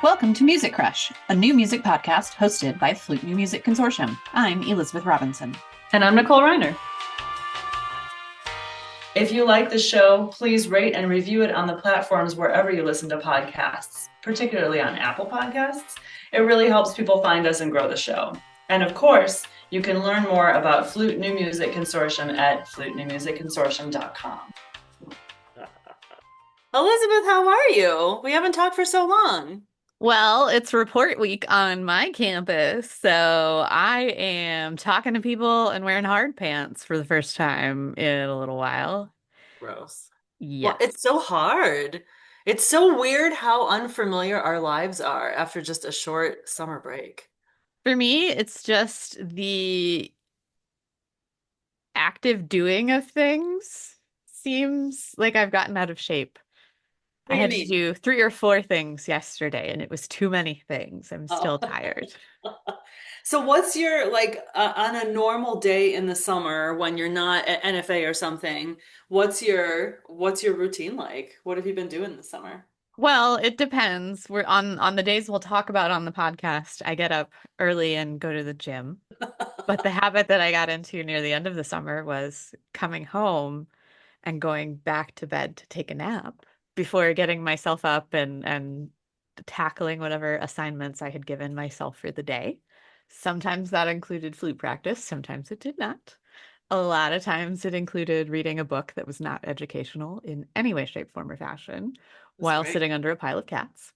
Welcome to Music Crush, a new music podcast hosted by Flute New Music Consortium. I'm Elizabeth Robinson. And I'm Nicole Reiner. If you like the show, please rate and review it on the platforms wherever you listen to podcasts, particularly on Apple Podcasts. It really helps people find us and grow the show. And of course, you can learn more about Flute New Music Consortium at flutenewmusicconsortium.com. Elizabeth, how are you? We haven't talked for so long. Well, it's report week on my campus, so I am talking to people and wearing hard pants for the first time in a little while. Gross. Well, Yes. it's so hard. It's so weird how unfamiliar our lives are after just a short summer break. For me, it's just the active doing of things seems like I've gotten out of shape. What I do you had to mean? do 3 or 4 things yesterday, and it was too many things. I'm still Oh. tired. So what's your like on a normal day in the summer when you're not at NFA or something, what's your routine like? What have you been doing this summer? Well, it depends. We're on the days we'll talk about on the podcast. I get up early and go to the gym. But the habit that I got into near the end of the summer was coming home and going back to bed to take a nap before getting myself up and tackling whatever assignments I had given myself for the day. Sometimes that included flute practice, sometimes it did not. A lot of times it included reading a book that was not educational in any way, shape, form, or fashion That's while great. sitting under a pile of cats.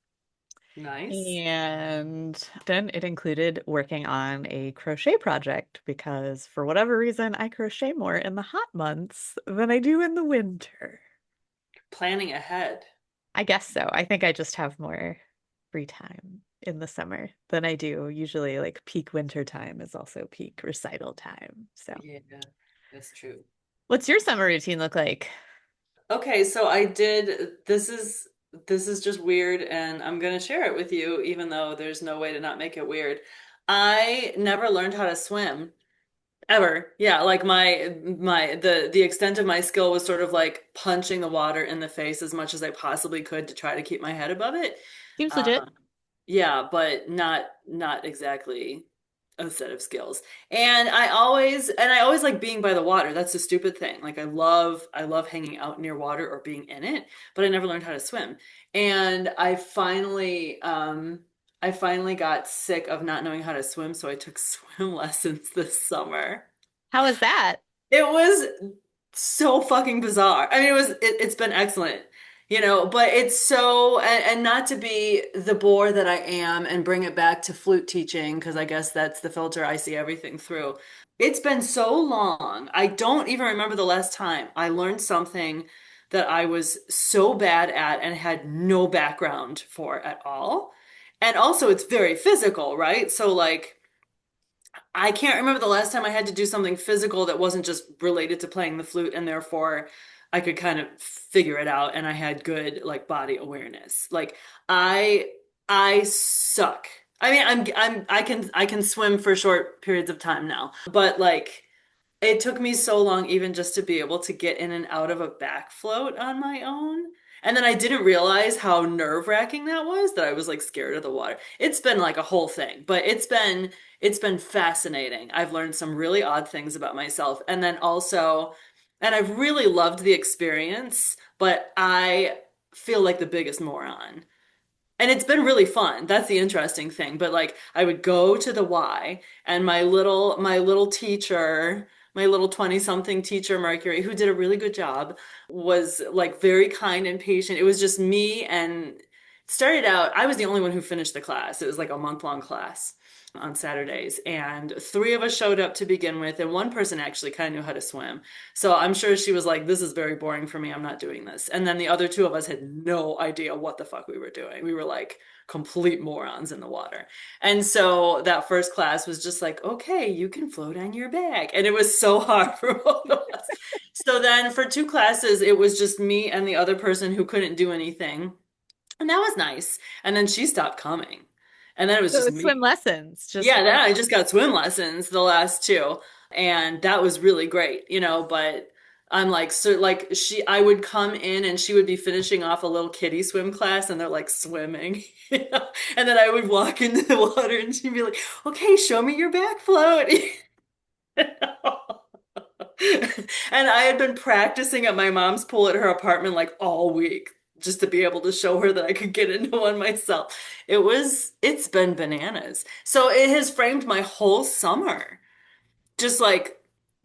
Nice. And then it included working on a crochet project because for whatever reason, I crochet more in the hot months than I do in the winter. Planning ahead. I guess so. I think I just have more free time in the summer than I do. Usually, like peak winter time is also peak recital time. So, Yeah, that's true. what's your summer routine look like? Okay, so I did this is just weird and I'm gonna share it with you even though there's no way to not make it weird. I never learned how to swim. Ever. Yeah, like the extent of my skill was sort of like punching the water in the face as much as I possibly could to try to keep my head above it. Seems legit. Um, yeah, but not exactly a set of skills. And I always like being by the water. That's the stupid thing. Like I love hanging out near water or being in it, but I never learned how to swim. And I finally got sick of not knowing how to swim, so I took swim lessons this summer. How is that? It was so fucking bizarre. I mean, it's been excellent, but it's so and not to be the bore that I am and bring it back to flute teaching because I guess that's the filter I see everything through. It's been so long. I don't even remember the last time I learned something that I was so bad at and had no background for at all. And also it's very physical, right? So like I can't remember the last time I had to do something physical that wasn't just related to playing the flute and therefore I could kind of figure it out and I had good like body awareness. Like I I suck. I mean, I can swim for short periods of time now, but like it took me so long even just to be able to get in and out of a back float on my own. And then I didn't realize how nerve-wracking that was, that I was like scared of the water. It's been like a whole thing, but it's been fascinating. I've learned some really odd things about myself. And then also, and I've really loved the experience, but I feel like the biggest moron. And it's been really fun. That's the interesting thing. But like I would go to the Y and my little teacher, my little 20 something teacher Mercury, who did a really good job, was like very kind and patient. It was just me and it started out, I was the only one who finished the class. It was like a month-long class on Saturdays, and three of us showed up to begin with, and one person actually kind of knew how to swim. So I'm sure she was like, this is very boring for me. I'm not doing this. And then the other two of us had no idea what the fuck we were doing. We were like complete morons in the water. And so that first class was just like, okay, you can float on your back. And it was so hard for both of us. So then for two classes, it was just me and the other person who couldn't do anything. And that was nice. And then she stopped coming. And then it was So just it's swim me. lessons, just Yeah, one. then I just got swim lessons the last two, and that was really great, but I'm like, so like I would come in and she would be finishing off a little kiddie swim class and they're like swimming, you know? And then I would walk into the water and she'd be like, okay, show me your back float. And I had been practicing at my mom's pool at her apartment like all week just to be able to show her that I could get into one myself. It's been bananas. So it has framed my whole summer. Just like,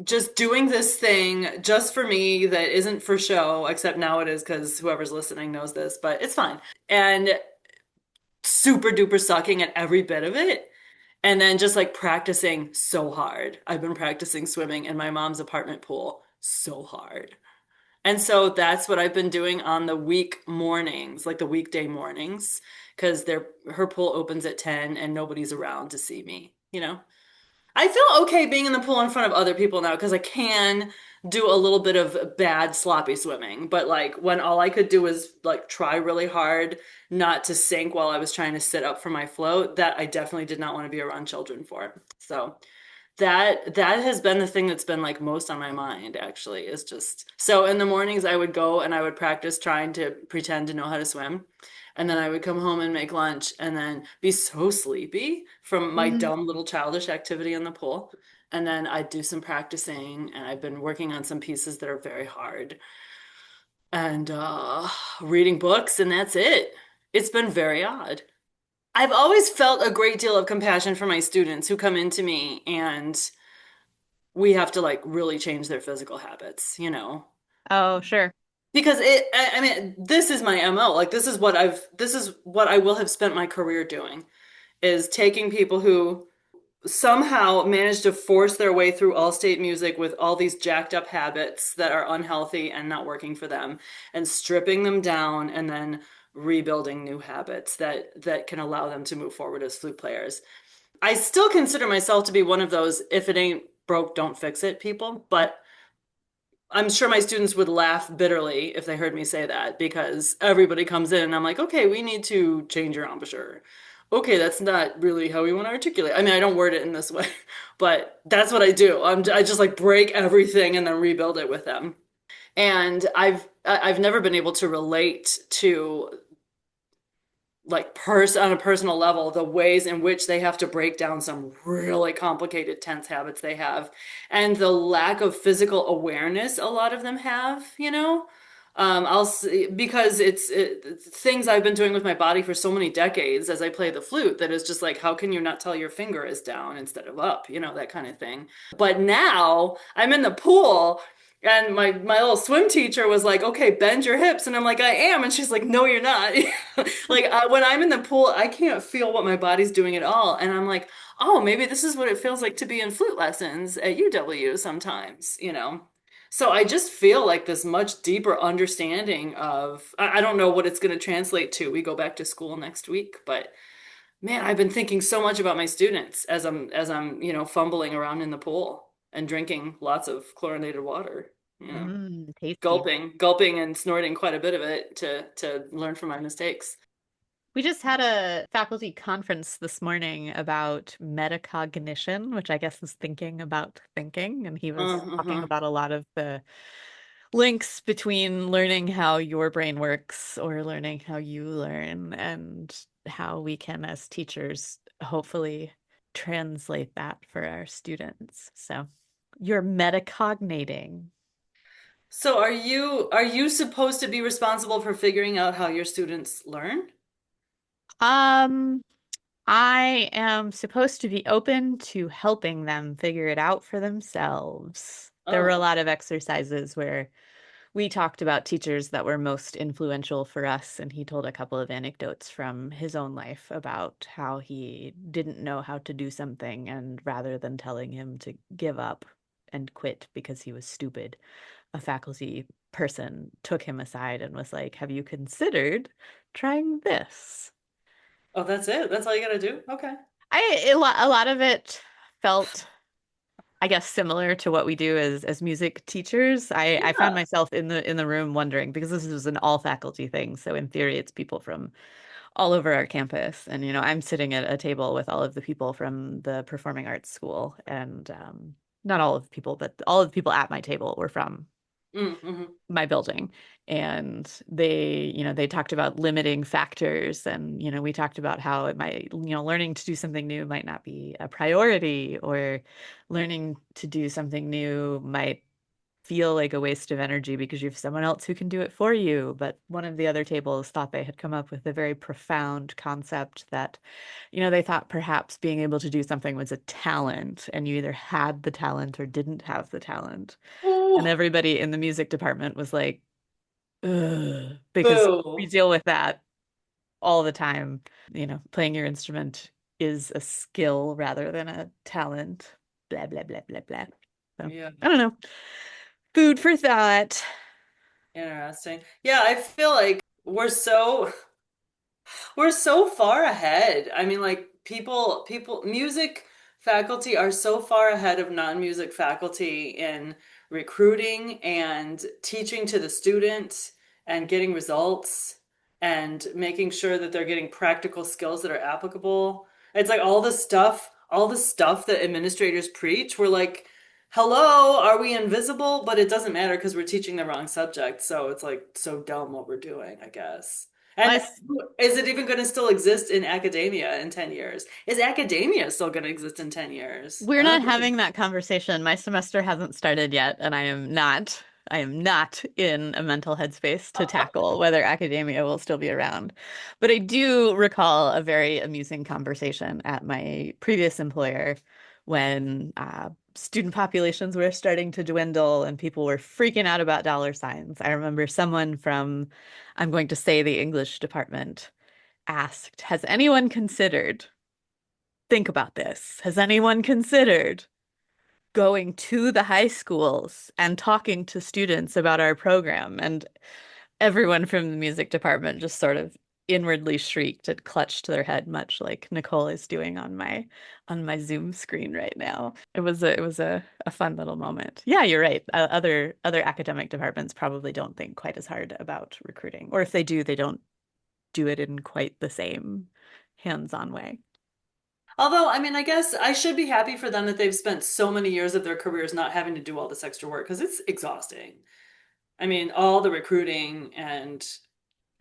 just doing this thing just for me that isn't for show, except now it is because whoever's listening knows this, but it's fine. And super duper sucking at every bit of it. And then just like practicing so hard. I've been practicing swimming in my mom's apartment pool so hard. And so that's what I've been doing on the week mornings, like the weekday mornings, because her pool opens at 10 and nobody's around to see me, you know? I feel okay being in the pool in front of other people now because I can do a little bit of bad sloppy swimming. But like when all I could do was like try really hard not to sink while I was trying to sit up for my float, that I definitely did not want to be around children for. So that has been the thing that's been like most on my mind actually is just so in the mornings I would go and I would practice trying to pretend to know how to swim. And then I would come home and make lunch and then be so sleepy from my Mhm. dumb little childish activity in the pool. And then I'd do some practicing and I've been working on some pieces that are very hard and reading books and that's it. It's been very odd. I've always felt a great deal of compassion for my students who come into me and we have to like really change their physical habits, you know? Oh, sure. Because I mean, this is my MO. Like this is what I will have spent my career doing is taking people who somehow managed to force their way through all state music with all these jacked up habits that are unhealthy and not working for them and stripping them down and then rebuilding new habits that can allow them to move forward as flute players. I still consider myself to be one of those if it ain't broke, don't fix it people, but I'm sure my students would laugh bitterly if they heard me say that because everybody comes in and I'm like, okay, we need to change your embouchure. Okay, that's not really how we want to articulate. I mean, I don't word it in this way, but that's what I do. I just like break everything and then rebuild it with them. And I've never been able to relate to like on a personal level the ways in which they have to break down some really complicated tense habits they have and the lack of physical awareness a lot of them have, you know. I'll see, because things I've been doing with my body for so many decades as I play the flute that is just like how can you not tell your finger is down instead of up, you know, that kind of thing. But now I'm in the pool and my little swim teacher was like, okay, bend your hips. And I'm like, I am. And she's like, no, you're not. Like when I'm in the pool, I can't feel what my body's doing at all. And I'm like, oh, maybe this is what it feels like to be in flute lessons at UW sometimes, you know? So I just feel like this much deeper understanding of, I don't know what it's going to translate to. We go back to school next week, but man, I've been thinking so much about my students as I'm, you know, fumbling around in the pool and drinking lots of chlorinated water, you know, Tasty. gulping and snorting quite a bit of it to learn from my mistakes. We just had a faculty conference this morning about metacognition, which I guess is thinking about thinking. And he was talking Uh-huh. about a lot of the links between learning how your brain works or learning how you learn and how we can, as teachers, hopefully translate that for our students. So you're metacognating. So are you supposed to be responsible for figuring out how your students learn? Um, I am supposed to be open to helping them figure it out for themselves. There were a Oh, lot of exercises where we talked about teachers that were most influential for us, and he told a couple of anecdotes from his own life about how he didn't know how to do something, and rather than telling him to give up and quit because he was stupid, a faculty person took him aside and was like, "Have you considered trying this?" oh, that's it. That's all you gotta do. Okay. A lot of it felt, I guess, similar to what we do as music teachers. I found Yeah. myself in the room wondering because this is an all faculty thing. So in theory, it's people from all over our campus, and I'm sitting at a table with all of the people from the performing arts school, and not all of the people, but all of the people at my table were from Mm-hmm. my building. And they talked about limiting factors. And, we talked about how it might, learning to do something new might not be a priority, or learning to do something new might feel like a waste of energy because you have someone else who can do it for you. But one of the other tables thought they had come up with a very profound concept that, they thought perhaps being able to do something was a talent, and you either had the talent or didn't have the talent. And Oh, everybody in the music department was like, ugh, because we boo. deal with that all the time. Playing your instrument is a skill rather than a talent. Blah, blah, blah, blah, blah. So Yeah, I don't know. Food for thought. interesting. Yeah, I feel like we're so far ahead. I mean, like music faculty are so far ahead of non-music faculty in recruiting and teaching to the students and getting results and making sure that they're getting practical skills that are applicable. It's like all the stuff that administrators preach. We're like, hello, are we invisible? But it doesn't matter because we're teaching the wrong subject. So it's like so dumb what we're doing, I guess. I, And s- is it even going to still exist in academia in 10 years? Is academia still going to exist in 10 years? we're I not don't think. having that conversation. My semester hasn't started yet, and I am not in a mental headspace to tackle whether academia will still be around. But I do recall a very amusing conversation at my previous employer when student populations were starting to dwindle and people were freaking out about dollar signs. I remember someone from, I'm going to say, the English department asked, has anyone considered, think about this, has anyone considered going to the high schools and talking to students about our program? And everyone from the music department just sort of inwardly shrieked and clutched their head, much like Nicole is doing on my Zoom screen right now. It was a fun little moment. Yeah, you're right. Other academic departments probably don't think quite as hard about recruiting, or if they do, they don't do it in quite the same hands-on way. Although, I mean, I guess I should be happy for them that they've spent so many years of their careers not having to do all this extra work because it's exhausting. I mean, all the recruiting and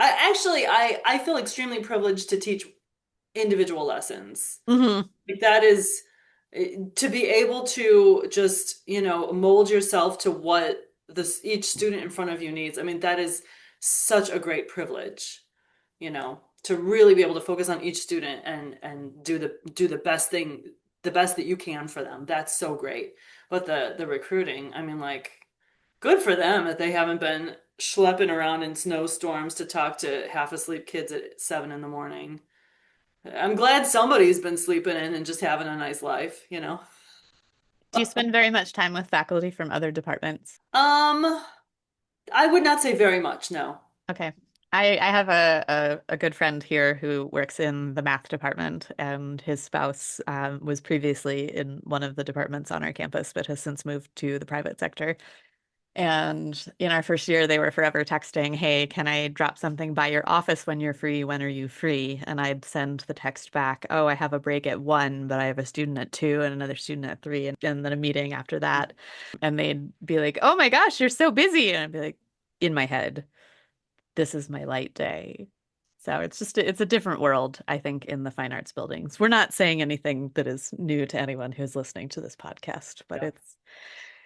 I feel extremely privileged to teach individual lessons. Hmm. Like that is to be able to just, mold yourself to what each student in front of you needs. I mean, that is such a great privilege, to really be able to focus on each student and do the best thing, the best that you can for them. That's so great. But the recruiting, I mean, like, good for them that they haven't been schlepping around in snowstorms to talk to half asleep kids at 7 in the morning. I'm glad somebody's been sleeping in and just having a nice life. Do you spend very much time with faculty from other departments? Um, I would not say very much, no. Okay. I have a good friend here who works in the math department, and his spouse was previously in one of the departments on our campus, but has since moved to the private sector. And in our first year, they were forever texting, "Hey, can I drop something by your office when you're free? When are you free?" And I'd send the text back, "Oh, I have a break at 1, but I have a student at 2 and another student at 3, and then a meeting after that." And they'd be like, "Oh my gosh, you're so busy." And I'd be like, in my head, this is my light day. So it's a different world, I think, in the fine arts buildings. We're not saying anything that is new to anyone who's listening to this podcast, but Yeah.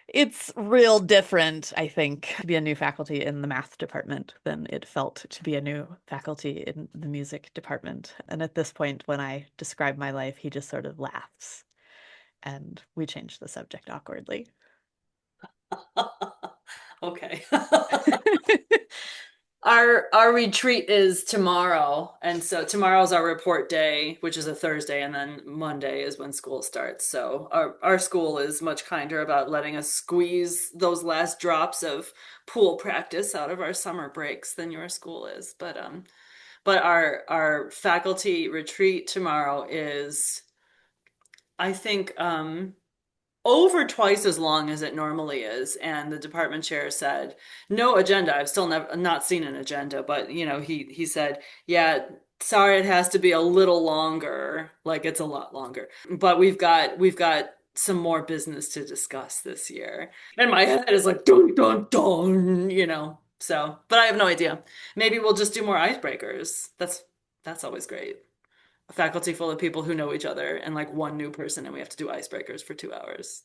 it's real different, I think, to be a new faculty in the math department than it felt to be a new faculty in the music department. And at this point, when I describe my life, he just sort of laughs, and we change the subject awkwardly. Okay. Our retreat is tomorrow, and so tomorrow's our report day, which is a Thursday, and then Monday is when school starts. So our school is much kinder about letting us squeeze those last drops of pool practice out of our summer breaks than your school is. But our faculty retreat tomorrow is, I think, over twice as long as it normally is. And the department chair said, no agenda. I've still never not seen an agenda, but he said, yeah, sorry, it has to be a little longer. Like it's a lot longer. But we've got some more business to discuss this year. And my head is like, dun, dun, dun, So, but I have no idea. Maybe we'll just do more icebreakers. That's always great. A faculty full of people who know each other and like one new person, and we have to do icebreakers for 2 hours.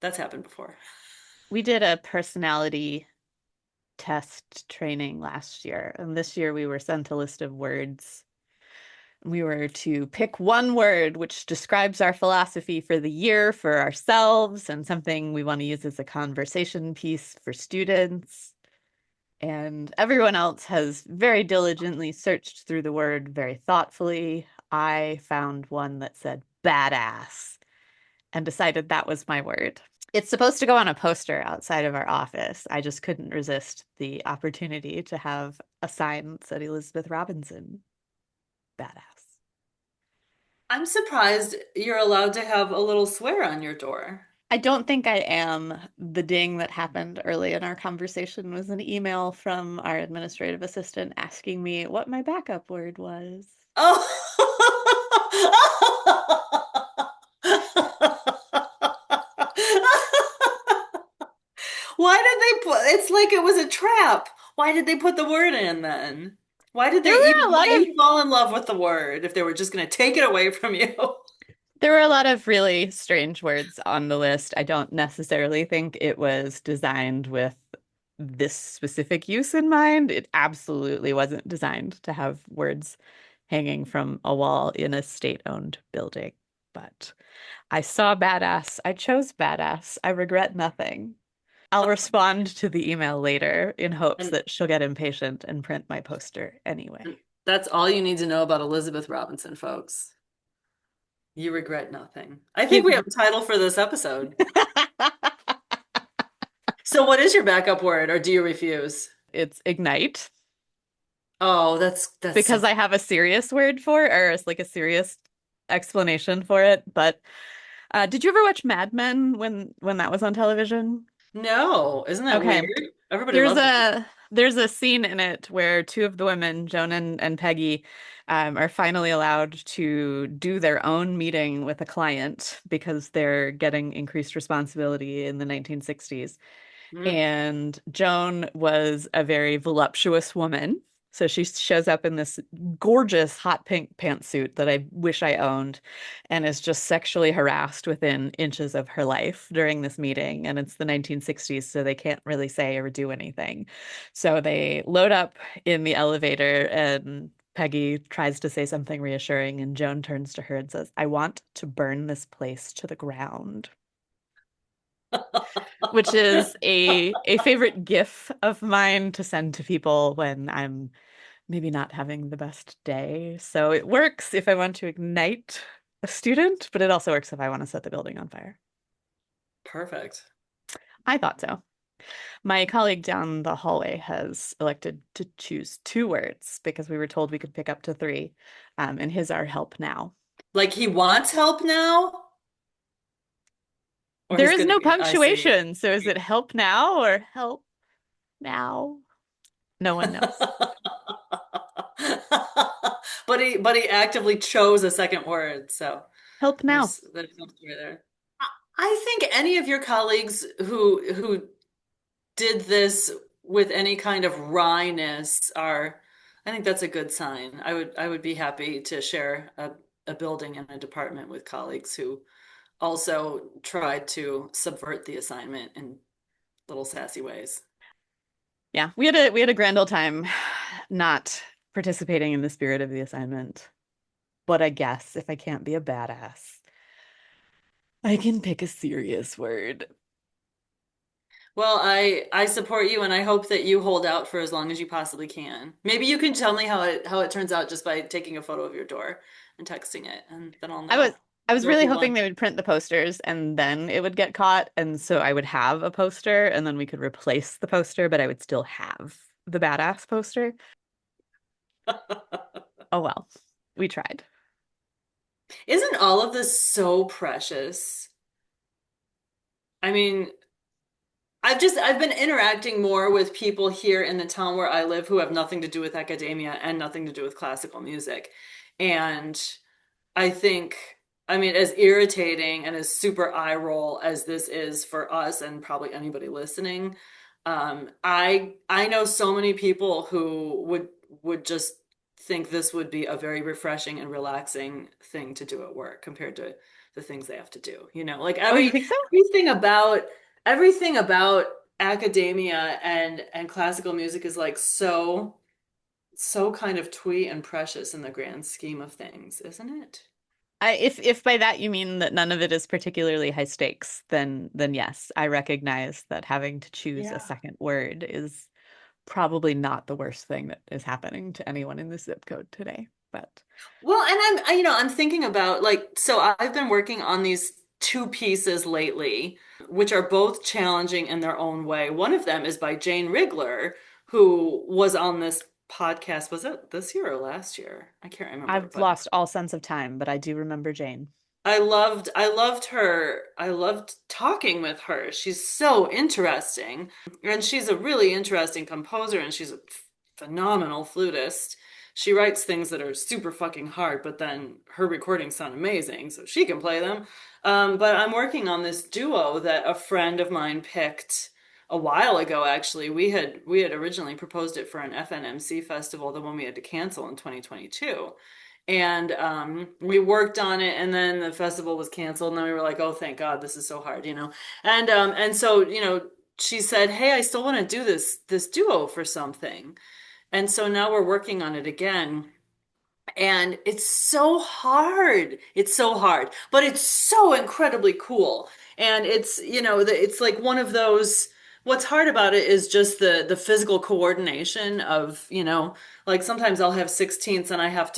That's happened before. We did a personality test training last year, and this year we were sent a list of words. We were to pick one word which describes our philosophy for the year for ourselves and something we want to use as a conversation piece for students. And everyone else has very diligently searched through the word very thoughtfully. I found one that said badass and decided that was my word. It's supposed to go on a poster outside of our office. I just couldn't resist the opportunity to have a sign that said Elizabeth Robinson, badass. I'm surprised you're allowed to have a little swear on your door. I don't think I am. The ding that happened early in our conversation was an email from our administrative assistant asking me what my backup word was. Why did they put, it's like it was a trap. Why did they put the word in then? Why did There they were even a lot let of you fall in love with the word if they were just going to take it away from you? there were a lot of really strange words on the list. I don't necessarily think it was designed with this specific use in mind. It absolutely wasn't designed to have words hanging from a wall in a state-owned building. But I saw badass. I chose badass. I regret nothing. I'll respond to the email later in hopes And, that she'll get impatient and print my poster and anyway. that's all you need to know about Elizabeth Robinson, folks. You regret nothing. I think we have You a title for this episode. So what is your backup word, or do you refuse? It's ignite Oh, that's so because I have a serious word for it, or it's like a serious explanation for it. But did you ever watch Mad Men when that was on television? no, isn't that Okay. weird? Everybody There's loves it. a scene in it where two of the women, Joan and Peggy, are finally allowed to do their own meeting with a client because they're getting increased responsibility in the 1960s. Mm. And Joan was a very voluptuous woman. So she shows up in this gorgeous hot pink pantsuit that I wish I owned and is just sexually harassed within inches of her life during this meeting. And it's the 1960s, so they can't really say or do anything. So they load up in the elevator and Peggy tries to say something reassuring, and Joan turns to her and says, I want to burn this place to the ground, which is a favorite GIF of mine to send to people when I'm maybe not having the best day. So it works if I want to ignite a student, but it also works if I want to set the building on fire. Perfect. I thought so. My colleague down the hallway has elected to choose two words because we were told we could pick up to three, and his are help now. Like he wants help now, or There he's is gonna no be, I see. punctuation, so is it help now or help now? No one knows. But he actively chose a second word, so Help now. there's no story there. I think any of your colleagues who did this with any kind of wryness are, I think that's a good sign. I would be happy to share a building and a department with colleagues who also tried to subvert the assignment in little sassy ways. Yeah, we had a grand old time not participating in the spirit of the assignment. But I guess if I can't be a badass, I can pick a serious word. Well, I support you and I hope that you hold out for as long as you possibly can. Maybe you can tell me how it turns out just by taking a photo of your door and texting it, and then I'll I was know. I was Or if really you hoping want. they would print the posters and then it would get caught, and so I would have a poster and then we could replace the poster, but I would still have the badass poster. Oh well, we tried. Isn't all of this so precious? I mean, I've been interacting more with people here in the town where I live who have nothing to do with academia and nothing to do with classical music. And I think I mean, as irritating and as super eye roll as this is for us and probably anybody listening, I know so many people who would just think this would be a very refreshing and relaxing thing to do at work compared to the things they have to do. You know, like Oh, you think so? everything about everything about academia and classical music is like so kind of twee and precious in the grand scheme of things, isn't it? If by that you mean that none of it is particularly high stakes, then yes, I recognize that having to choose a Yeah. second word is probably not the worst thing that is happening to anyone in this zip code today. But Well, and I'm thinking about like, so I've been working on these two pieces lately, which are both challenging in their own way. One of them is by Jane Rigler, who was on this podcast. Was it this year or last year? I can't remember, I've but lost all sense of time, but I do remember Jane. I loved her. I loved talking with her. She's so interesting. And she's a really interesting composer and she's a phenomenal flutist. She writes things that are super fucking hard, but then her recordings sound amazing, so she can play them. But I'm working on this duo that a friend of mine picked a while ago, actually. We had originally proposed it for an FNMC festival, the one we had to cancel in 2022. And we worked on it, and then the festival was canceled, and then we were like, "Oh, thank God, this is so hard," you know. And so she said, "Hey, I still want to do this duo for something," and so now we're working on it again. And it's so hard. It's so hard, but it's so incredibly cool. And it's like one of those, what's hard about it is just the physical coordination of, like sometimes I'll have sixteenths and I have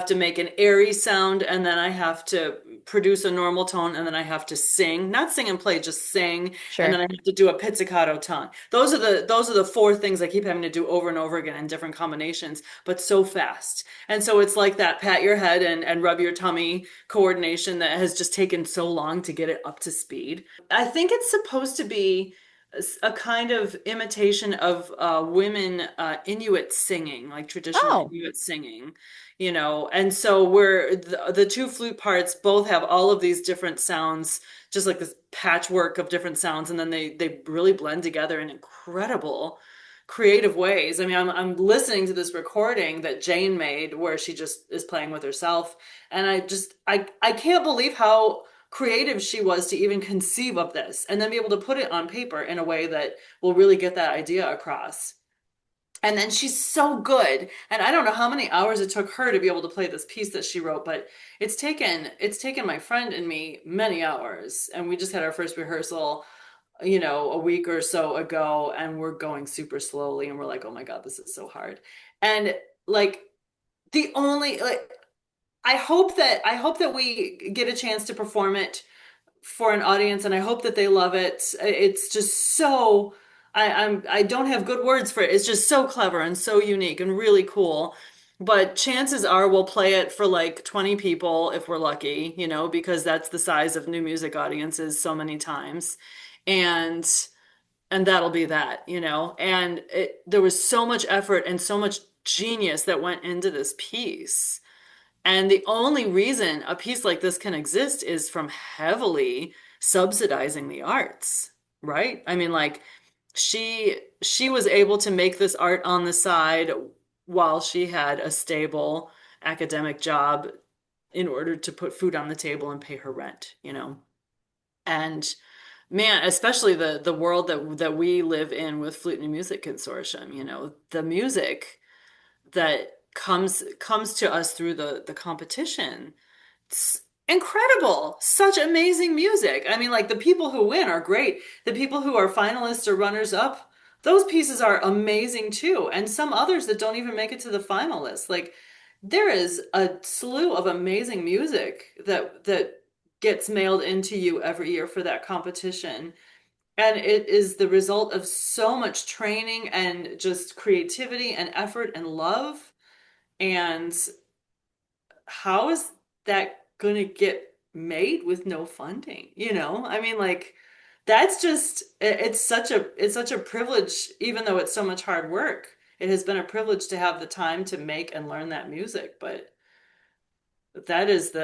to make an airy sound and then I have to produce a normal tone and then I have to sing, not sing and play, just sing, and then Sure. I have to do a pizzicato tone. Those are the four things I keep having to do over and over again in different combinations, but so fast. And so it's like that pat your head and rub your tummy coordination that has just taken so long to get it up to speed. I think it's supposed to be a kind of imitation of women Inuit singing, like traditional Oh, Inuit singing, and so the two flute parts both have all of these different sounds, just like this patchwork of different sounds, and then they really blend together in incredible creative ways. I mean, I'm listening to this recording that Jane made where she just is playing with herself, and I can't believe how creative she was to even conceive of this and then be able to put it on paper in a way that will really get that idea across. And then she's so good. And I don't know how many hours it took her to be able to play this piece that she wrote, but it's taken my friend and me many hours. And we just had our first rehearsal, a week or so ago, and we're going super slowly and we're like, "Oh my God, this is so hard." And like the only like I hope that we get a chance to perform it for an audience, and I hope that they love it. It's just so I don't have good words for it. It's just so clever and so unique and really cool. But chances are we'll play it for like 20 people if we're lucky, because that's the size of new music audiences so many times. And and that'll be that, And there was so much effort and so much genius that went into this piece. And the only reason a piece like this can exist is from heavily subsidizing the arts, right? I mean, like she was able to make this art on the side while she had a stable academic job in order to put food on the table and pay her rent. And man, especially the world that we live in with Flute and Music Consortium, the music that comes to us through the competition. It's incredible. Such amazing music. I mean, like the people who win are great. The people who are finalists or runners up, those pieces are amazing too. And some others that don't even make it to the finalists. Like there is a slew of amazing music that gets mailed into you every year for that competition. And it is the result of so much training and just creativity and effort and love. And how is that going to get made with no funding? I mean, like that's just it's such a privilege, even though it's so much hard work. It has been a privilege to have the time to make and learn that music, but that is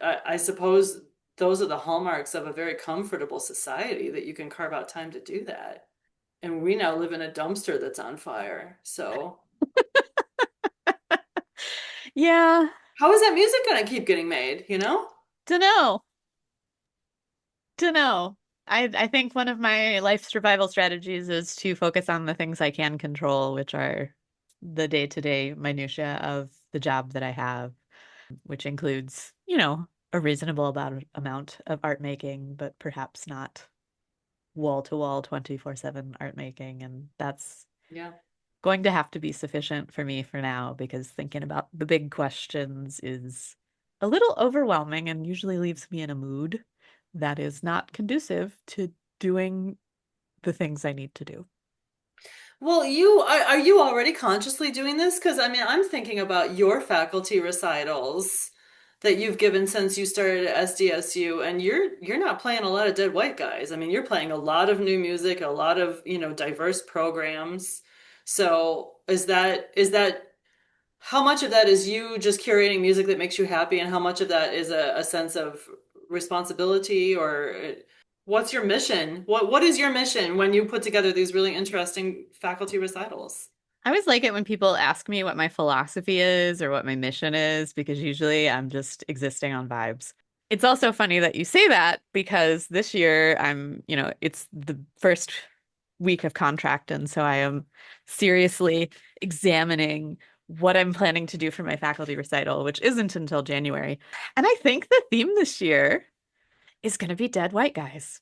I suppose those are the hallmarks of a very comfortable society that you can carve out time to do that. And we now live in a dumpster that's on fire. So Yeah, how is that music gonna keep getting made, you know? dunno, dunno. I think one of my life survival strategies is to focus on the things I can control, which are the day-to-day minutia of the job that I have, which includes, a reasonable amount of art making, but perhaps not wall-to-wall 24/7 art making. And that's Yeah. going to have to be sufficient for me for now because thinking about the big questions is a little overwhelming and usually leaves me in a mood that is not conducive to doing the things I need to do. Well, are you already consciously doing this? Because I mean, I'm thinking about your faculty recitals that you've given since you started at SDSU, and you're not playing a lot of dead white guys. I mean, you're playing a lot of new music, a lot of, diverse programs. So is that how much of that is you just curating music that makes you happy, and how much of that is a sense of responsibility, or what's your mission? What is your mission when you put together these really interesting faculty recitals? I always like it when people ask me what my philosophy is or what my mission is, because usually I'm just existing on vibes. It's also funny that you say that because this year it's the first week of contract, and so I am seriously examining what I'm planning to do for my faculty recital, which isn't until January. And I think the theme this year is going to be dead white guys.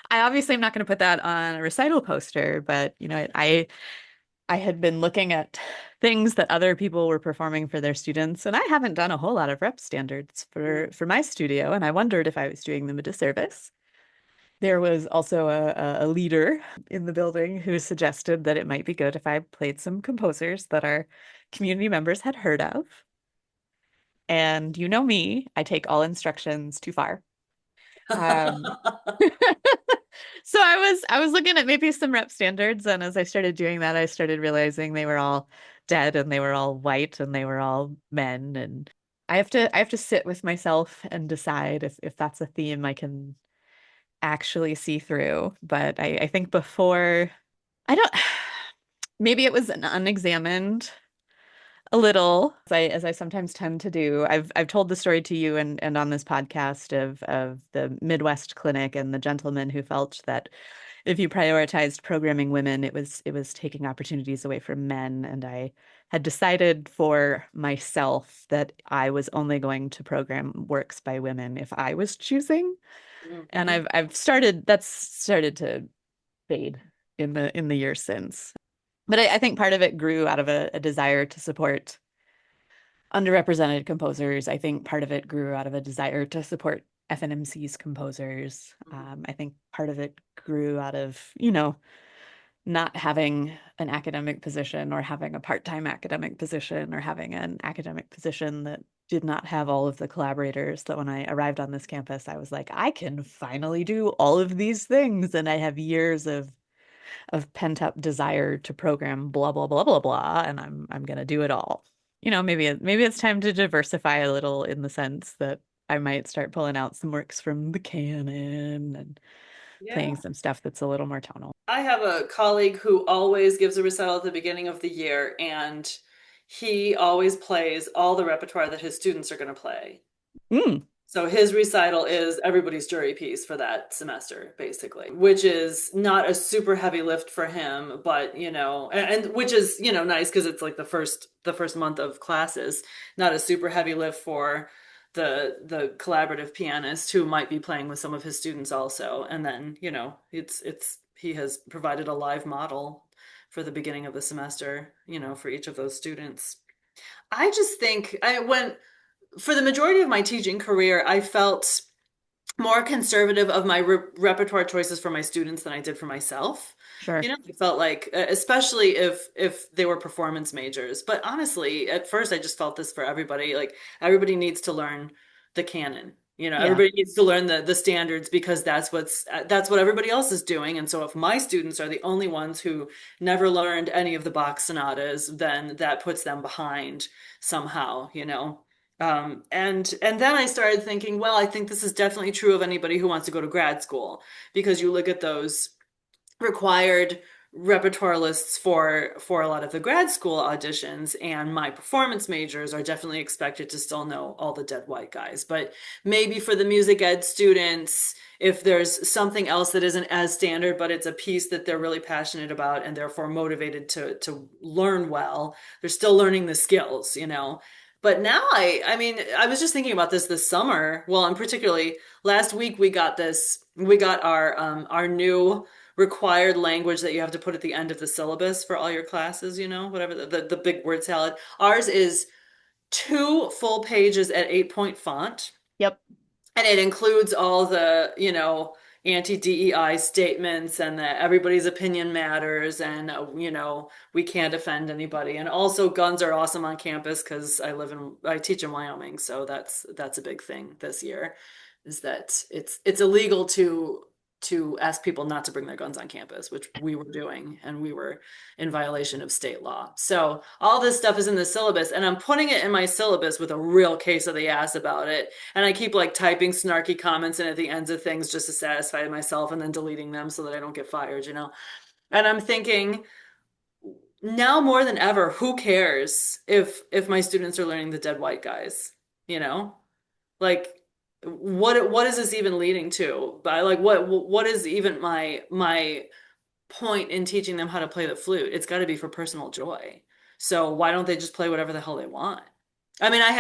I obviously am not going to put that on a recital poster, but I had been looking at things that other people were performing for their students, and I haven't done a whole lot of rep standards for my studio, and I wondered if I was doing them a disservice. There was also a leader in the building who suggested that it might be good if I played some composers that our community members had heard of. And you know me, I take all instructions too far. Um, So I was looking at maybe some rep standards, and as I started doing that, I started realizing they were all dead and they were all white and they were all men. And I have to sit with myself and decide if that's a theme I can actually see through. But I think before I don't maybe it was an unexamined a little, as I sometimes tend to do. I've told the story to you and on this podcast of the Midwest clinic and the gentleman who felt that if you prioritized programming women, it was taking opportunities away from men. And I had decided for myself that I was only going to program works by women if I was choosing. And Mhm. that's started to fade in the years since. But I think part of it grew out of a desire to support underrepresented composers. I think part of it grew out of a desire to support FNMC's composers. I think part of it grew out of, not having an academic position or having a part-time academic position or having an academic position that did not have all of the collaborators that when I arrived on this campus, I was like, I can finally do all of these things. And I have years of pent-up desire to program blah, blah, blah, blah, blah, and I'm gonna do it all. Maybe it's time to diversify a little in the sense that I might start pulling out some works from the canon and playing Yeah. some stuff that's a little more tonal. I have a colleague who always gives a recital at the beginning of the year, and he always plays all the repertoire that his students are going to play. Mm, So his recital is everybody's jury piece for that semester, basically, which is not a super heavy lift for him, but and which is, nice because it's like the first month of classes, not a super heavy lift for the collaborative pianist who might be playing with some of his students also. And then, it's he has provided a live model for the beginning of the semester, for each of those students. I just think I went for the majority of my teaching career, I felt more conservative of my repertoire choices for my students than I did for myself. sure. I felt like, especially if they were performance majors. But honestly, at first, I just felt this for everybody. Like everybody needs to learn the canon. Yeah. Everybody needs to learn the standards because that's what everybody else is doing. And so, if my students are the only ones who never learned any of the Bach sonatas, then that puts them behind somehow. And then I started thinking, well, I think this is definitely true of anybody who wants to go to grad school, because you look at those required repertoire lists for a lot of the grad school auditions, and my performance majors are definitely expected to still know all the dead white guys. But maybe for the music ed students, if there's something else that isn't as standard, but it's a piece that they're really passionate about and therefore motivated to learn well, they're still learning the skills, you know. But now I mean, I was just thinking about this summer. Well, and particularly last week we got our new required language that you have to put at the end of the syllabus for all your classes, you know, whatever the big word salad. Ours is two full pages at 8-point font, Yep. and it includes all the, you know, anti-DEI statements and that everybody's opinion matters, and you know, we can't offend anybody. And also guns are awesome on campus, because I teach in Wyoming, so that's a big thing this year, is that it's illegal to ask people not to bring their guns on campus, which we were doing, and we were in violation of state law. So all this stuff is in the syllabus, and I'm putting it in my syllabus with a real case of the ass about it. And I keep like typing snarky comments in at the ends of things just to satisfy myself, and then deleting them so that I don't get fired, you know? And I'm thinking, now more than ever, who cares if my students are learning the dead white guys, you know? Like, what is this even leading to? But like, what is even my point in teaching them how to play the flute? It's got to be for personal joy. So why don't they just play whatever the hell they want? I mean, I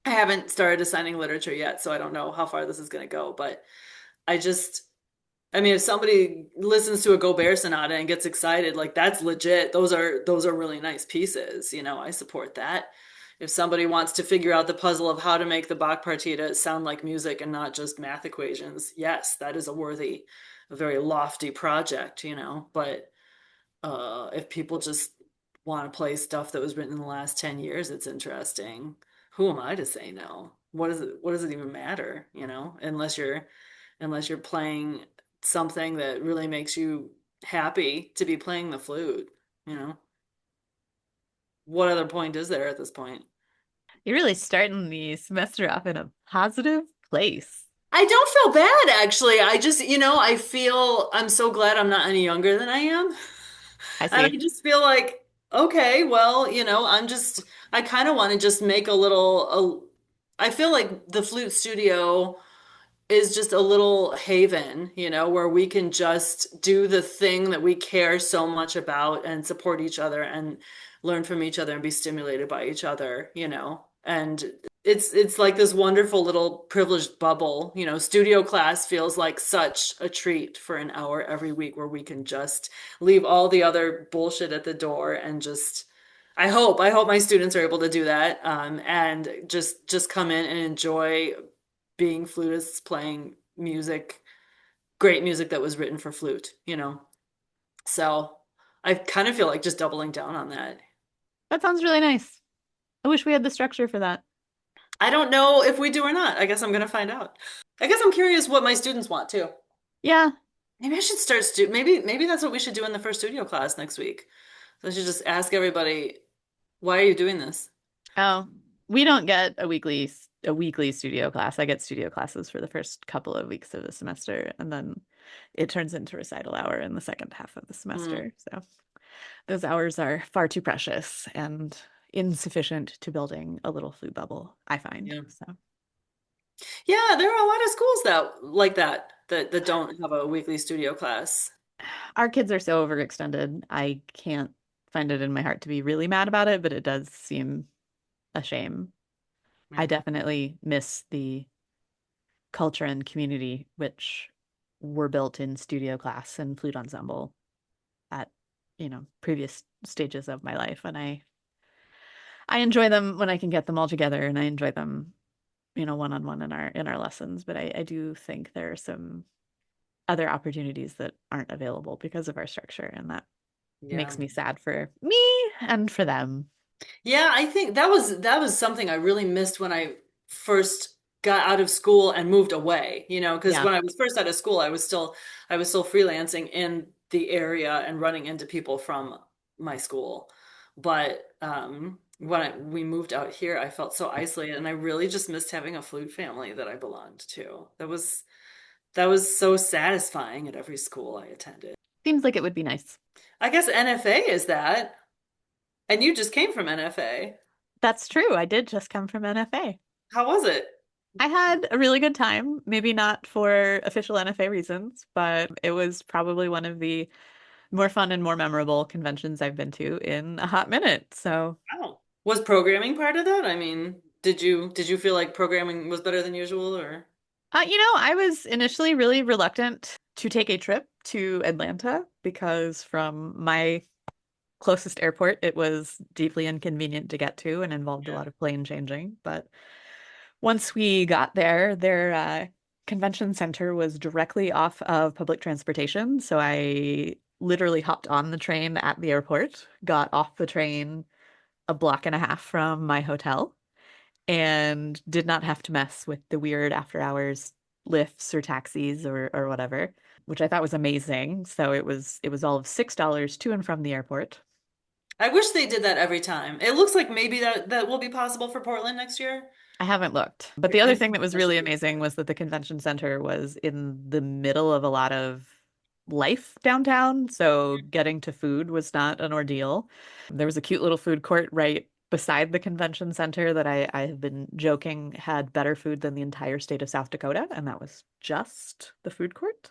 haven't started assigning literature yet, so I don't know how far this is going to go. But I just, I mean, if somebody listens to a Gobert sonata and gets excited, like that's legit. Those are really nice pieces. You know, I support that. If somebody wants to figure out the puzzle of how to make the Bach partita sound like music and not just math equations, yes, that is a very lofty project, you know. But if people just want to play stuff that was written in the last 10 years, it's interesting. Who am I to say no? What does it even matter, you know? Unless you're playing something that really makes you happy to be playing the flute, you know? What other point is there at this point? You're really starting the semester off in a positive place. I don't feel bad, actually. I just, you know, I feel I'm so glad I'm not any younger than I am. I And I see. just feel like, okay, well, you know, I kind of want to just make I feel like the flute studio is just a little haven, you know, where we can just do the thing that we care so much about and support each other and learn from each other and be stimulated by each other, you know. And it's like this wonderful little privileged bubble, you know. Studio class feels like such a treat for an hour every week, where we can just leave all the other bullshit at the door and just I hope my students are able to do that, and just come in and enjoy being flutists playing music, great music that was written for flute, you know. So I kind of feel like just doubling down on that. That sounds really nice. I wish we had the structure for that. I don't know if we do or not. I guess I'm gonna find out. I guess I'm curious what my students want too. Yeah. Maybe I should maybe that's what we should do in the first studio class next week. So I should just ask everybody, why are you doing this? Oh, we don't get a weekly studio class. I get studio classes for the first couple of weeks of the semester, and then it turns into recital hour in the second half of the Mm, semester. So those hours are far too precious and insufficient to building a little flute bubble, I find. yeah. So Yeah, there are a lot of schools that don't have a weekly studio class. our kids are so overextended. I can't find it in my heart to be really mad about it, but it does seem a shame. I Yeah. definitely miss the culture and community which were built in studio class and flute ensemble at, previous stages of my life. And I enjoy them when I can get them all together, and I enjoy them, one on one in our lessons. But I do think there are some other opportunities that aren't available because of our structure, and that Yeah. makes me sad for me and for them. Yeah, I think that was something I really missed when I first got out of school and moved away, you know, because Yeah. when I was first out of school, I was still freelancing in the area and running into people from my school. But we moved out here, I felt so isolated, and I really just missed having a flute family that I belonged to. That was so satisfying at every school I attended. Seems like it would be nice. I guess NFA is that, and you just came from NFA. That's true. I did just come from NFA. How was it? I had a really good time, maybe not for official NFA reasons, but it was probably one of the more fun and more memorable conventions I've been to in a hot minute. So, Oh, was programming part of that? I mean, did you feel like programming was better than usual, or? I was initially really reluctant to take a trip to Atlanta because from my closest airport, it was deeply inconvenient to get to and involved a Yeah. lot of plane changing. But once we got there, their convention center was directly off of public transportation. So I literally hopped on the train at the airport, got off the train a block and a half from my hotel, and did not have to mess with the weird after hours lifts or taxis or whatever, which I thought was amazing. So it was all of $6 to and from the airport. I wish they did that every time. It looks like maybe that will be possible for Portland next year. I haven't looked. But the other I thing think that was that should really be amazing fun. was that the convention center was in the middle of a lot of life downtown. So getting to food was not an ordeal. There was a cute little food court right beside the convention center that I have been joking had better food than the entire state of South Dakota. And that was just the food court.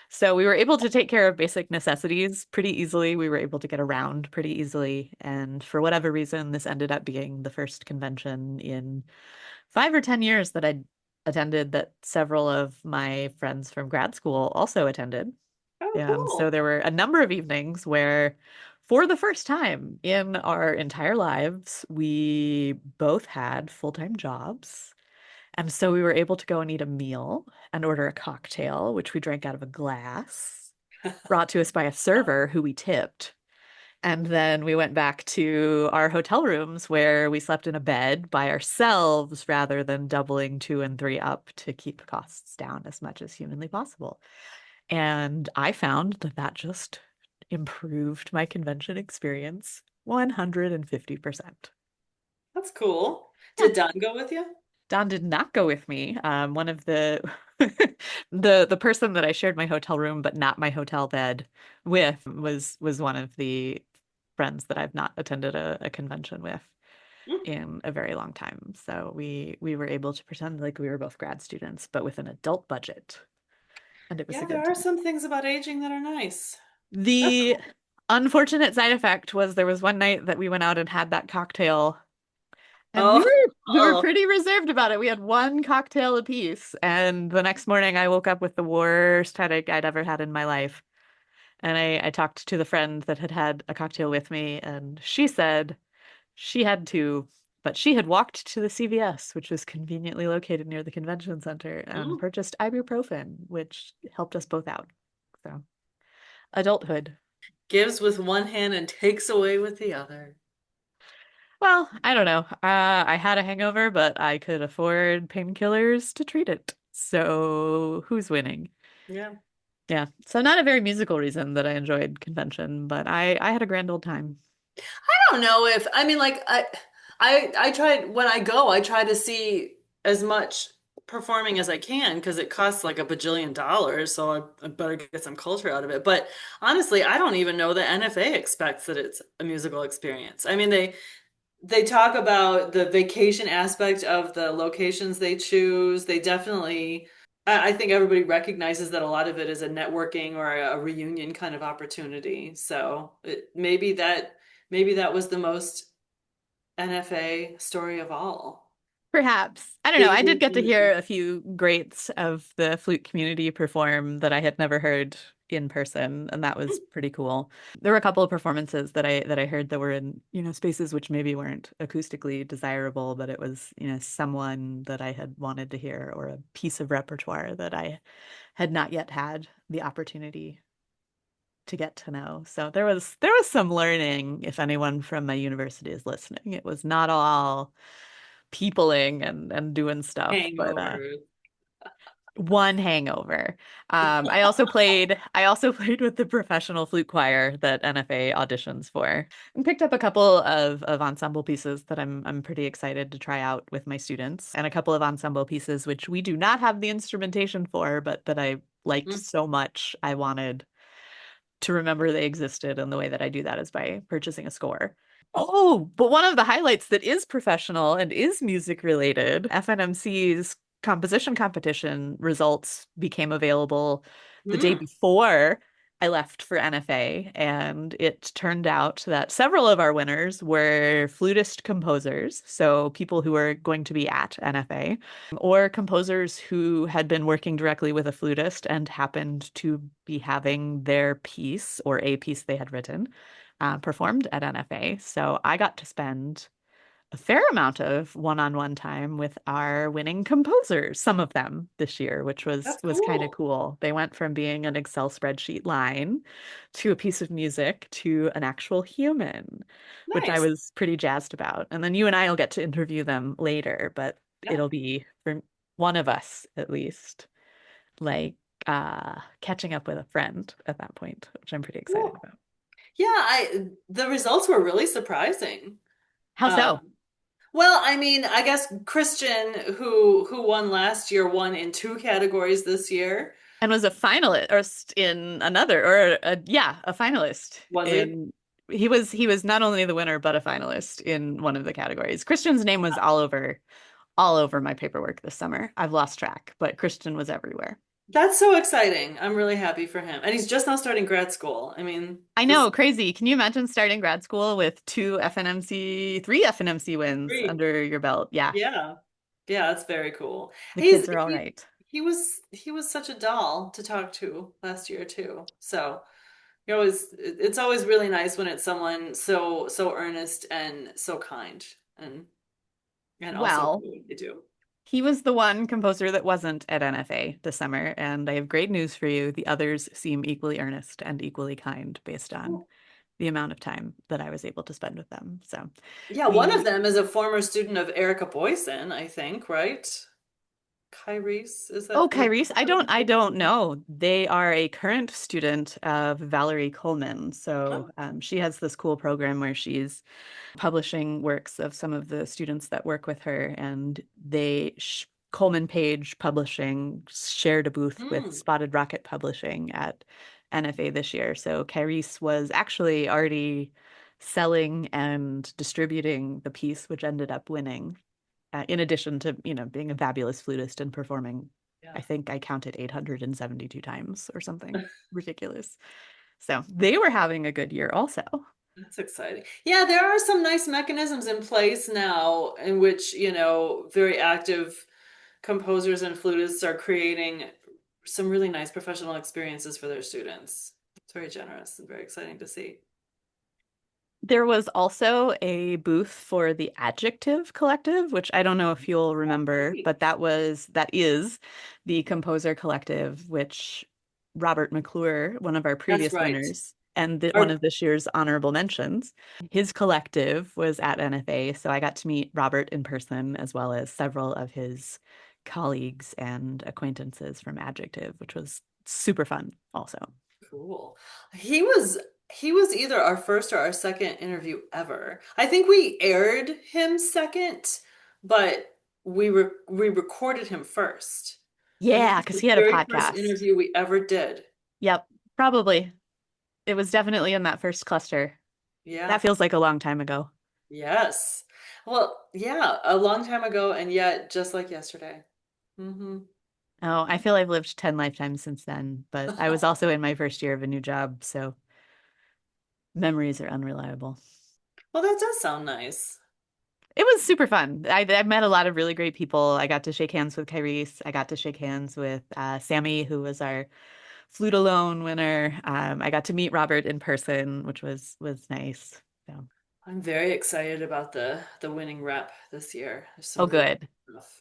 So we were able to take care of basic necessities pretty easily. We were able to get around pretty easily. And for whatever reason, this ended up being the first convention in 5 or 10 years that I'd attended that several of my friends from grad school also attended. Oh, So cool. there were a number of evenings where, for the first time in our entire lives, we both had full-time jobs. And so we were able to go and eat a meal and order a cocktail, which we drank out of a glass, brought to us by a server who we tipped. And then we went back to our hotel rooms where we slept in a bed by ourselves rather than doubling two and three up to keep costs down as much as humanly possible. And I found that that just improved my convention experience 150%. That's cool. Yeah. Did Don go with you? Don did not go with me. One of the the person that I shared my hotel room but not my hotel bed with was one of the friends that I've not attended a convention with Mm. in a very long time. So we were able to pretend like we were both grad students, but with an adult budget, and it was a Yeah, there good are time. some things about aging that are nice. That's The cool. unfortunate side effect was there was one night that we went out and had that cocktail. And we Oh, were we were oh. pretty reserved about it. We had one cocktail apiece, and the next morning I woke up with the worst headache I'd ever had in my life. And I talked to the friend that had had a cocktail with me, and she said she had two, but she had walked to the CVS, which was conveniently located near the convention center, and Mm. purchased ibuprofen, which helped us both out. So, adulthood. Gives with one hand and takes away with the other. Well, I don't know. I had a hangover, but I could afford painkillers to treat it. So who's winning? Yeah. Yeah. So not a very musical reason that I enjoyed convention, but I had a grand old time. I don't know if I mean like I try when I go, I try to see as much performing as I can because it costs like a bajillion dollars, so I better get some culture out of it. But honestly, I don't even know that NFA expects that it's a musical experience. I mean, they talk about the vacation aspect of the locations they choose. They definitely, I think everybody recognizes that a lot of it is a networking or a reunion kind of opportunity. So maybe that was the most NFA story of all. Perhaps. I don't know. Being I did get to hear reunited. a few greats of the flute community perform that I had never heard in person, and that was pretty cool. There were a couple of performances that I heard that were in, spaces which maybe weren't acoustically desirable, but it was, someone that I had wanted to hear or a piece of repertoire that I had not yet had the opportunity to get to know. So there was some learning if anyone from my university is listening. It was not all peopling and doing stuff, but Hangovers. One hangover. I also played with the professional flute choir that NFA auditions for and picked up a couple of ensemble pieces that I'm pretty excited to try out with my students, and a couple of ensemble pieces which we do not have the instrumentation for, but that I liked Mm. so much I wanted to remember they existed, and the way that I do that is by purchasing a score. Oh, but one of the highlights that is professional and is music related, FNMC's composition competition results became available the day Mm. before I left for NFA, and it turned out that several of our winners were flutist composers, so people who are going to be at NFA, or composers who had been working directly with a flutist and happened to be having their piece or a piece they had written performed at NFA. So I got to spend a fair amount of one-on-one time with our winning composers, some of them this year, which was That's was kind of cool. cool. They went from being an Excel spreadsheet line to a piece of music to an actual human, which I Nice. was pretty jazzed about. And then you and I will get to interview them later, but Yeah. it'll be for one of us at least, like catching up with a friend at that point, which I'm pretty excited Cool. about. Yeah, I the results were really surprising. How so? Um, well, I mean, I guess Christian, who won last year, won in two categories this year. And was a finalist or in another or yeah, a finalist Was he? in he was not only the winner but a finalist in one of the categories. Christian's name was all over my paperwork this summer. I've lost track, but Christian was everywhere. That's so exciting. I'm really happy for him. And he's just now starting grad school. I mean, I this know, crazy. Can you imagine starting grad school with three FNMC wins three. under your belt? Yeah, Yeah. Yeah, that's very cool. the kids are all He right. he was such a doll to talk to last year too. So you always it's always really nice when it's someone so earnest and so kind and also Well, good at what they do. he was the one composer that wasn't at NFA this summer, and I have great news for you. The others seem equally earnest and equally kind based on Cool. the amount of time that I was able to spend with them. So Yeah, one of the them is a former student of Erica Boyson, I think, right? Kyrese, is Oh, that Kyrese, I don't know. They are a current student of Valerie Coleman. So oh, she has this cool program where she's publishing works of some of the students that work with her, and Coleman Page Publishing shared a booth with hmm. Spotted Rocket Publishing at NFA this year. So Kyrese was actually already selling and distributing the piece, which ended up winning. In addition to, being a fabulous flutist and performing, I Yeah. think I counted 872 times or something ridiculous. So they were having a good year also. That's exciting. Yeah, there are some nice mechanisms in place now in which, very active composers and flutists are creating some really nice professional experiences for their students. It's very generous and very exciting to see. There was also a booth for the Adjective Collective, which I don't know if you'll remember, Great. but that is the composer collective, which Robert McClure, one of our That's previous right. winners, and one Our, of this year's honorable mentions, his collective was at NFA. So I got to meet Robert in person as well as several of his colleagues and acquaintances from Adjective, which was super fun also. cool. He was either our first or our second interview ever. I think we aired him second, but we recorded him first. I think Yeah, it's because the he had a very first podcast. interview we ever did. Yep, probably. It was definitely in that first cluster. That Yeah. feels like a long time ago. Yes. Well, yeah, a long time ago, and yet just like yesterday. Hmm. Oh, I feel I've lived 10 lifetimes since then, but I was also in my first year of a new job, so memories are unreliable. Well, that does sound nice. It was super fun. I met a lot of really great people. I got to shake hands with Kyrese. I got to shake hands with Sammy, who was our flute alone winner. I got to meet Robert in person, which was nice. So, I'm very excited about the winning rep this year. There's some oh, really good good. stuff.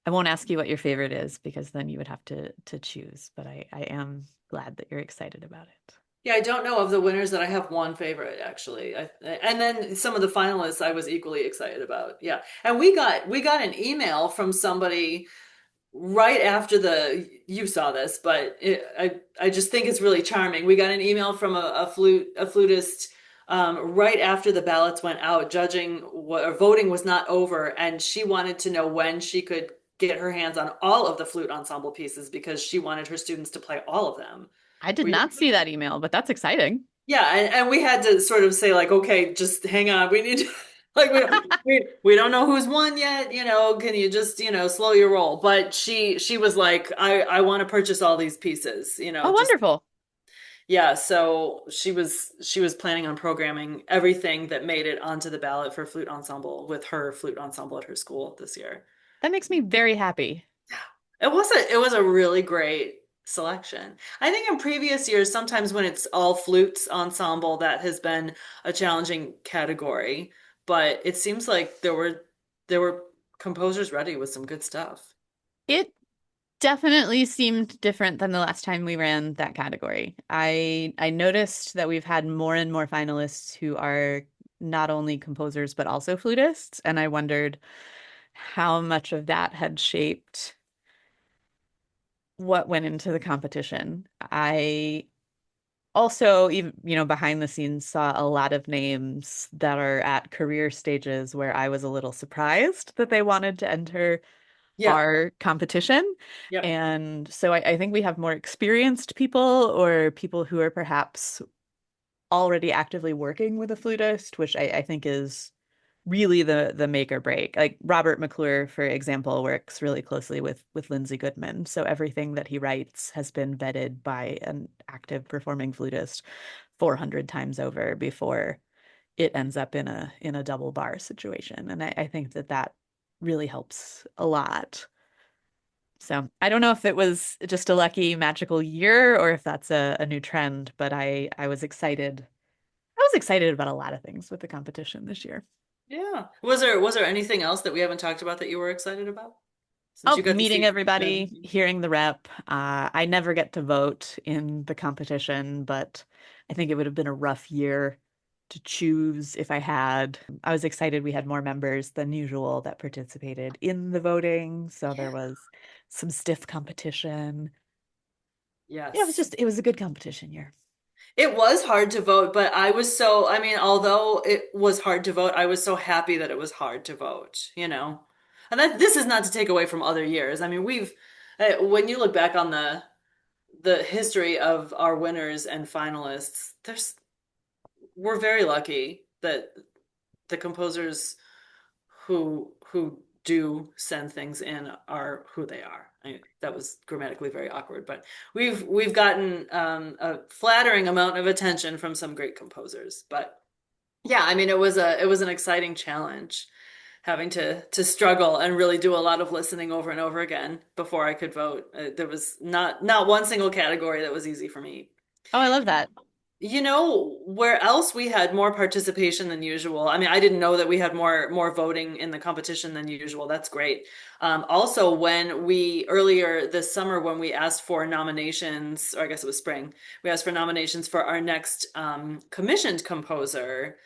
I won't ask you what your favorite is because then you would have to choose, but I am glad that you're excited about it. Yeah, I don't know of the winners that I have one favorite actually. And then some of the finalists I was equally excited about. Yeah. And we got an email from somebody right after you saw this, but I just think it's really charming. We got an email from a flutist right after the ballots went out, judging what or voting was not over, and she wanted to know when she could get her hands on all of the flute ensemble pieces because she wanted her students to play all of them. I did We not see that email, but that's exciting. Yeah, and we had to sort of say like, okay, just hang on. We need to like we don't know who's won yet, can you just, slow your roll. But she was like, I want to purchase all these pieces, Oh, just wonderful. yeah, so she was planning on programming everything that made it onto the ballot for flute ensemble with her flute ensemble at her school this year. That makes me very happy. It was a really great selection. I think in previous years, sometimes when it's all flutes ensemble, that has been a challenging category. But it seems like there were composers ready with some good stuff. It definitely seemed different than the last time we ran that category. I noticed that we've had more and more finalists who are not only composers but also flutists, and I wondered how much of that had shaped what went into the competition. I also, even, behind the scenes saw a lot of names that are at career stages where I was a little surprised that they wanted to enter Yep. our competition. Yep. And so I think we have more experienced people or people who are perhaps already actively working with a flutist, which I think is really the make or break. Like Robert McClure, for example, works really closely with Lindsay Goodman. So everything that he writes has been vetted by an active performing flutist 400 times over before it ends up in a double bar situation. And I think that really helps a lot. So I don't know if it was just a lucky magical year or if that's a new trend, but I was excited. I was excited about a lot of things with the competition this year. Yeah. Was there anything else that we haven't talked about that you were excited about? Since Oh, you got to meeting see everybody, firsthand. hearing the rep. I never get to vote in the competition, but I think it would have been a rough year to choose if I had. I was excited we had more members than usual that participated in the voting, so there was some stiff competition. Yeah, Yes. it was a good competition year. It was hard to vote, but I mean, although it was hard to vote, I was so happy that it was hard to vote. And this is not to take away from other years. I mean, when you look back on the history of our winners and finalists, we're very lucky that the composers who do send things in are who they are. That was grammatically very awkward, but we've gotten a flattering amount of attention from some great composers. But yeah, I mean, it was an exciting challenge having to struggle and really do a lot of listening over and over again before I could vote. There was not one single category that was easy for me. Oh, I love that. Where else we had more participation than usual. I mean, I didn't know that we had more voting in the competition than usual. That's great. Also, when we earlier this summer, when we asked for nominations, or I guess it was spring, we asked for nominations for our next commissioned composer.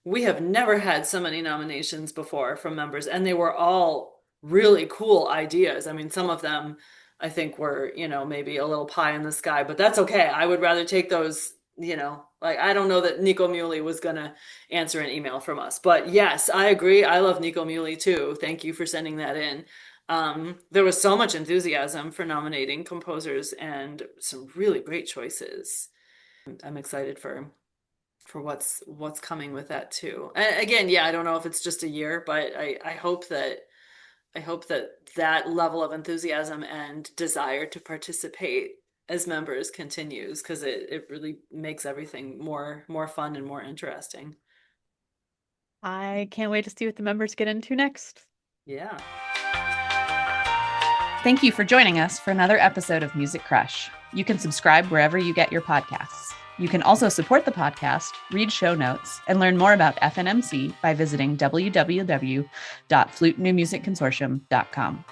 We have never had so many nominations before from members, and they were all really cool ideas. I mean, some of them I think were, maybe a little pie in the sky, but that's okay. I would rather take those, like I don't know that Nico Muley was gonna answer an email from us. But yes, I agree. I love Nico Muley too. Thank you for sending that in. There was so much enthusiasm for nominating composers and some really great choices. I'm excited for what's coming with that too. And again, yeah, I don't know if it's just a year, but I hope that that level of enthusiasm and desire to participate as members continues because it really makes everything more fun and more interesting. I can't wait to see what the members get into next. Yeah. Thank you for joining us for another episode of Music Crush. You can subscribe wherever you get your podcasts. You can also support the podcast, read show notes, and learn more about FNMC by visiting www.flutenewmusicconsortium.com.